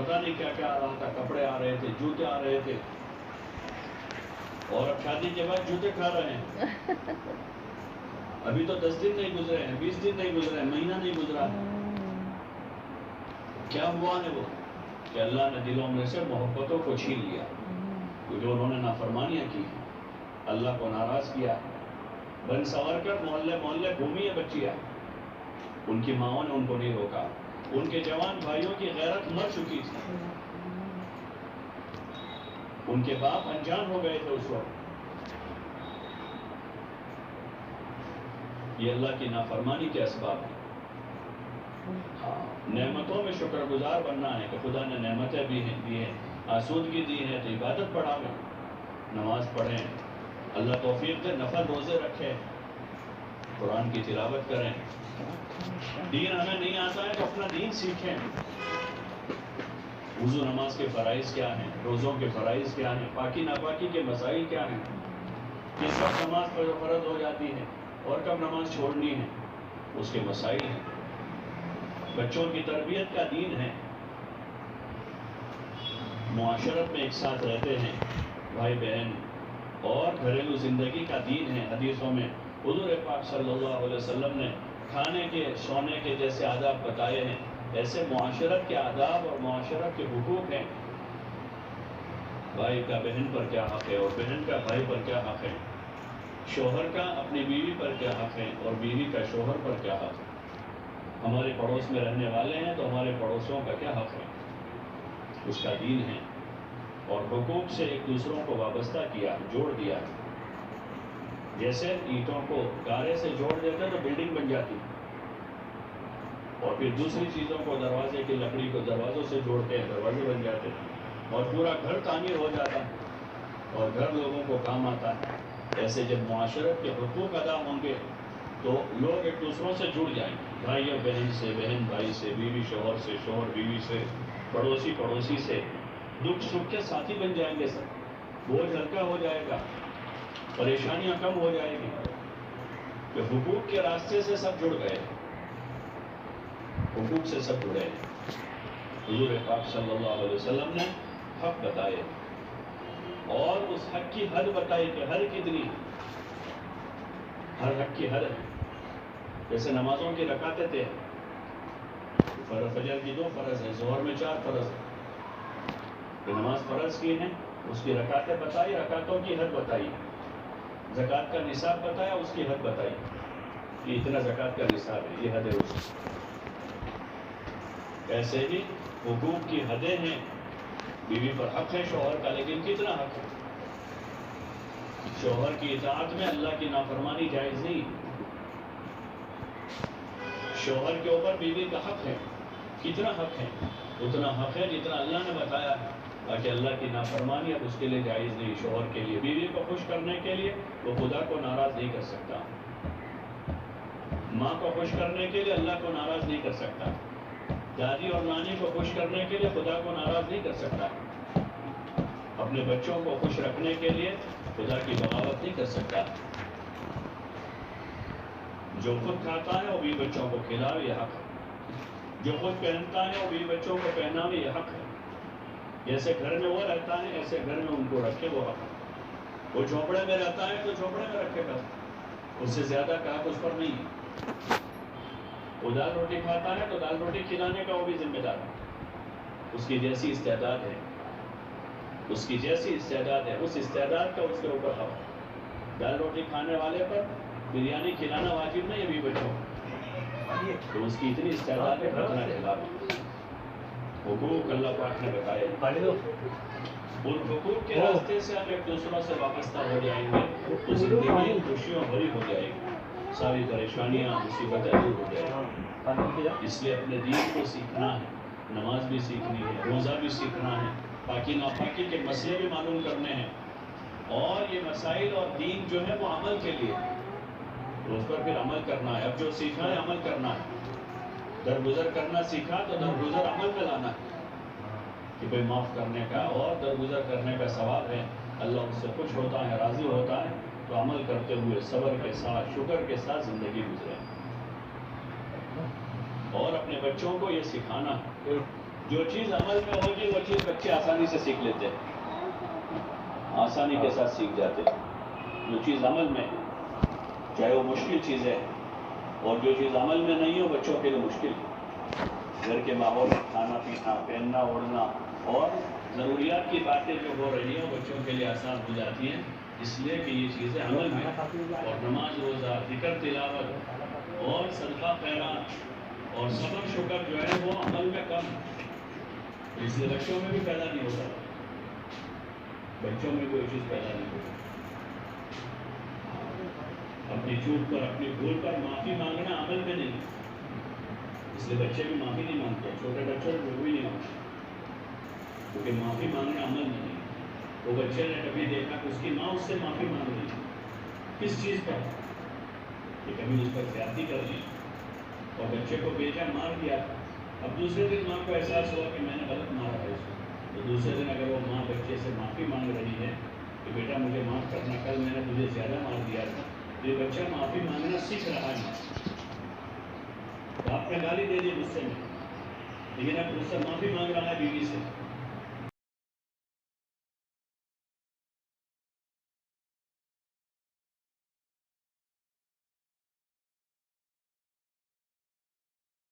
پتہ نہیں کیا کیا آ رہا تھا، کپڑے آ رہے تھے، جوتے آ رہے تھے، اور اب شادی کے بعد جوتے کھا رہے ہیں۔ ابھی تو 10 دن نہیں گزرے ہیں، 20 دن نہیں گزرے ہیں، مہینہ نہیں گزرا ہے۔ کیا ہوا ہے وہ کہ اللہ نے دلوں میں سے محبتوں کو چھین لیا، کیونکہ انہوں نے نافرمانیاں کی، اللہ کو ناراض کیا۔ بن سنور کر محلے محلے گھومی ہے بچیاں، ان کی ماؤں نے ان کو نہیں روکا، ان کے جوان بھائیوں کی غیرت مر چکی تھی، ان کے باپ انجان ہو گئے تھے اس وقت۔ یہ اللہ کی نافرمانی کے اسباب ہیں۔ نعمتوں میں شکر گزار بننا ہے کہ خدا نے نعمتیں بھی دی ہیں، آسودگی دی ہے تو عبادت بڑھاویں، نماز پڑھیں، اللہ توفیق دے، نفل روزے رکھیں، قرآن کی تلاوت کریں۔ دین ہمیں نہیں آتا ہے تو اپنا دین سیکھیں۔ وضو نماز کے فرائض کیا ہیں، روزوں کے فرائض کیا ہیں، پاکی ناپاکی کے مسائل کیا ہیں، کس وقت نماز فرض ہو جاتی ہے اور کب نماز چھوڑنی ہے، اس کے مسائل ہیں۔ بچوں کی تربیت کا دین ہے، معاشرت میں ایک ساتھ رہتے ہیں بھائی بہن، اور گھریلو زندگی کا دین ہے۔ حدیثوں میں حضور پاک صلی اللہ علیہ وسلم نے کھانے کے سونے کے جیسے آداب بتائے ہیں، ایسے معاشرت کے آداب اور معاشرت کے حقوق ہیں۔ بھائی کا بہن پر کیا حق ہے اور بہن کا بھائی پر کیا حق ہے، شوہر کا اپنی بیوی پر کیا حق ہے اور بیوی کا شوہر پر کیا حق ہے، ہمارے پڑوس میں رہنے والے ہیں تو ہمارے پڑوسیوں کا کیا حق ہے، اس کا دین ہے۔ اور حقوق سے ایک دوسروں کو وابستہ کیا، جوڑ دیا، جیسے اینٹوں کو گارے سے جوڑ دیتے تو بلڈنگ بن جاتی، اور پھر دوسری چیزوں کو دروازے کی لکڑی کو دروازوں سے جوڑتے ہیں، دروازے بن جاتے ہیں، اور پورا گھر تعمیر ہو جاتا ہے اور گھر لوگوں کو کام آتا ہے۔ ایسے جب معاشرت کے حقوق ادا ہوں گے تو لوگ ایک دوسروں سے جڑ جائیں گے، بھائی اور بہن سے، بہن بھائی سے، بیوی شوہر سے، شوہر بیوی سے، پڑوسی پڑوسی سے، دکھ سکھ کے ساتھی بن جائیں گے سب، بوجھ ہلکا ہو جائے گا، پریشانیاں کم ہو جائے گی، کہ حقوق کے راستے سے سب جڑ گئے، حقوق سے سب جڑے ہیں۔ حضور پاک صلی اللہ علیہ وسلم نے حق بتائے اور اس حق کی حد بتائی کہ حد کتنی، ہر حق کی حد ہے۔ جیسے نمازوں کی رکعتیں تھے، فجر کی 2 فرض ہیں، ظہر میں 4 فرض ہیں، جو نماز فرض کی ہیں اس کی رکعتیں بتائی، رکعتوں کی حد بتائی، زکوٰۃ کا نصاب بتایا، اس کی حد بتائی کہ اتنا زکوٰۃ کا نصاب ہے، یہ حد ہے اس کی۔ ایسے ہی حقوق کی حدیں ہیں، بیوی پر حق ہے شوہر کا، لیکن کتنا حق ہے؟ شوہر کی اطاعت میں اللہ کی نافرمانی جائز نہیں، شوہر کے اوپر بیوی کا حق ہے، کتنا حق ہے؟ اتنا حق ہے جتنا اللہ نے بتایا ہے، تاکہ اللہ کی نافرمانی اب اس کے لیے جائز نہیں۔ شوہر کے لیے، بیوی کو خوش کرنے کے لیے وہ خدا کو ناراض نہیں کر سکتا، ماں کو خوش کرنے کے لیے اللہ کو ناراض نہیں کر سکتا، دادی اور نانی کو خوش کرنے کے لیے خدا کو ناراض نہیں کر سکتا، اپنے بچوں کو خوش رکھنے کے لیے خدا کی بغاوت نہیں کر سکتا۔ جو خود کھاتا ہے وہ بھی بچوں کو کھلاوے، یہ حق ہے، جو خود پہنتا ہے وہ بھی بچوں کو پہناوے، یہ حق ہے۔ جیسے گھر میں وہ رہتا ہے ایسے گھر میں ان کو رکھے، وہ حق ہے۔ وہ جھونپڑے میں رہتا ہے تو جھونپڑے میں رکھے گا، اس سے زیادہ کا حق اس پر نہیں ہے۔ وہ دال روٹی کھاتا ہے تو دال روٹی کھلانے کا وہ بھی ذمہ دار ہے، اس کی جیسی استعداد ہے، اس کی جیسی استعداد ہے، اس استعداد کا اس کے اوپر حق ہے۔ دال روٹی کھانے والے پر بریانی کھلانا واجب نہیں ہے بھی بچوں تو اس کی اتنی استعداد ہے اتنا کھلانا۔ حقوق اللہ پاک نے بتائے، ان حقوق کے راستے سے ہم ایک دوسروں سے وابستہ ہو جائیں گے تو زندگی خوشیوں بھری ہو جائے گی، ساری پریشانیاں مصیبتیں دور ہو جائیں گی۔ اس لیے اپنے دین کو سیکھنا ہے، نماز بھی سیکھنی ہے، روزہ بھی سیکھنا ہے، پاکی ناپاکی کے مسئلے بھی معلوم کرنے ہیں، اور یہ مسائل اور دین جو ہے وہ عمل کے لیے، اس پر پھر عمل کرنا ہے۔ اب جو سیکھا ہے عمل کرنا ہے، درگزر کرنا سیکھا تو درگزر عمل میں لانا ہے، کہ بھئی معاف کرنے کا اور درگزر کرنے کا ثواب ہے، اللہ اس سے خوش ہوتا ہے، راضی ہوتا ہے، تو عمل کرتے ہوئے صبر کے ساتھ، شکر کے ساتھ زندگی گزرے، اور اپنے بچوں کو یہ سکھانا جو چیز عمل میں ہوگی وہ چیز بچے آسانی سے سیکھ لیتے ہیں، آسانی کے ساتھ سیکھ جاتے ہیں۔ جو چیز عمل میں ہے چاہے وہ مشکل چیز ہے، اور جو چیز عمل میں نہیں ہو بچوں کے لیے مشکل ہے۔ گھر کے ماحول میں کھانا پینا، پہننا اوڑھنا اور ضروریات کی باتیں جو ہو رہی ہیں وہ بچوں کے لیے آسان ہو جاتی ہیں، اس لیے کہ یہ چیزیں عمل میں، اور نماز روزہ، ذکر تلاوت اور صدقہ خیرات اور صبر شکر جو ہے وہ عمل میں کم ہے، اس لیے بچوں میں بھی پیدا نہیں ہوتا، بچوں میں کوئی چیز پیدا نہیں ہوتی۔ اپنی چوک پر، اپنی بھول پر معافی مانگنا عمل میں نہیں، اس لیے بچے بھی معافی نہیں مانگتے، چھوٹے بچوں کو بھی نہیں مانگتے، کیونکہ معافی مانگنا عمل میں نہیں۔ وہ بچے نے کبھی دیکھا کہ اس کی ماں اس سے معافی مانگ رہی ہے، کس چیز پر؟ کہ کبھی اس پر زیادتی کر لی اور بچے کو بیچا، مار دیا، اب دوسرے دن ماں کو احساس ہوا کہ میں نے غلط مارا ہے اس کو، تو دوسرے دن اگر وہ ماں بچے سے معافی مانگ رہی ہے کہ بیٹا مجھے معاف کرنا، کل میں نے تجھے زیادہ مار دیا تھا، تو یہ بچہ معافی مانگنا سیکھ رہا ہے۔ باپ نے گالی دے دی غصے میں، لیکن اب اس سے معافی مانگ رہا ہے بیوی سے،